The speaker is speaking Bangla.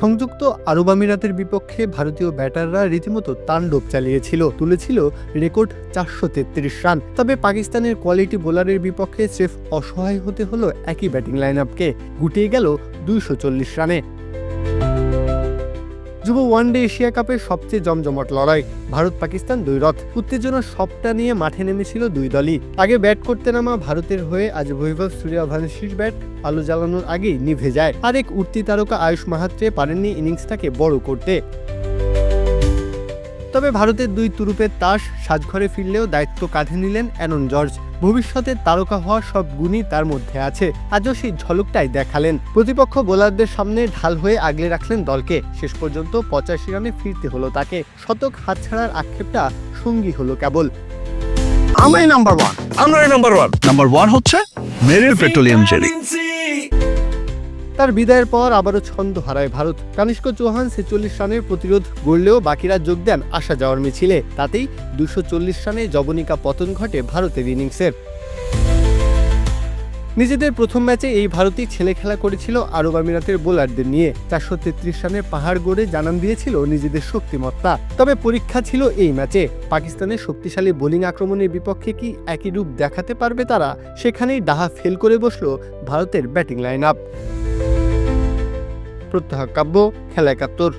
সংযুক্ত আরব আমিরাতের বিপক্ষে ভারতীয় ব্যাটাররা রীতিমতো তাণ্ডব চালিয়েছিল, তুলেছিল রেকর্ড 433 রান। তবে পাকিস্তানের কোয়ালিটি বোলারের বিপক্ষে স্রেফ অসহায় হতে হলো একই ব্যাটিং লাইন আপকে, গুটিয়ে গেল 240 রানে। যুব ওয়ানডে এশিয়া কাপের সবচেয়ে জমজমাট লড়াই, ভারত পাকিস্তান দুই রথ। উত্তেজনা সবটা নিয়ে মাঠে নেমেছিল দুই দলই। আগে ব্যাট করতে নামা ভারতের হয়ে আজ বৈভব সূর্যবংশীর ব্যাট আলো জ্বালানোর আগেই নিভে যায়। আরেক উঠতি তারকা আয়ুষ মাহাত্রে পারেননি ইনিংসটাকে বড় করতে। তবে ভারতের দুই তুরুপের তাস সাজঘরে ফিরলেও দায়িত্ব কাঁধে নিলেন অ্যারন জর্জ। ভবিষ্যতের তারকা হওয়ার সব গুণই তার মধ্যে আছে, আজও সেই ঝলকটাই দেখালেন। প্রতিপক্ষ বোলারদের সামনে ঢাল হয়ে আগলে রাখলেন দলকে। শেষ পর্যন্ত 85 রানে ফিরতে হলো তাকে। শতক হাতছাড়ার আক্ষেপটা সঙ্গী হলো কেবল। আমরাই নাম্বার ওয়ান। নাম্বার ওয়ান হচ্ছে মেরিল পেট্রোলিয়াম জেলি। তার বিদায়ের পর আবারও ছন্দ হারায় ভারত। কনিষ্ক চৌহান 46 রানের প্রতিরোধ গড়লেও বাকিরা যোগ দেন আসা যাওয়ার মিছিলে। তাতেই 240 রানে জবনিকা পতন ঘটে ভারতের ইনিংসের। নিজেদের প্রথম ম্যাচে এই ভারতই ছেলে খেলা করেছিল আরব আমিরাতের বোলারদের নিয়ে। 433 রানের পাহাড় গড়ে জানান দিয়েছিল নিজেদের শক্তিমত্তা। তবে পরীক্ষা ছিল এই ম্যাচে, পাকিস্তানের শক্তিশালী বোলিং আক্রমণের বিপক্ষে কি একই রূপ দেখাতে পারবে তারা? সেখানেই ডাহা ফেল করে বসল ভারতের ব্যাটিং লাইন আপ। প্রত্যহ কাব্য, খেলা 71।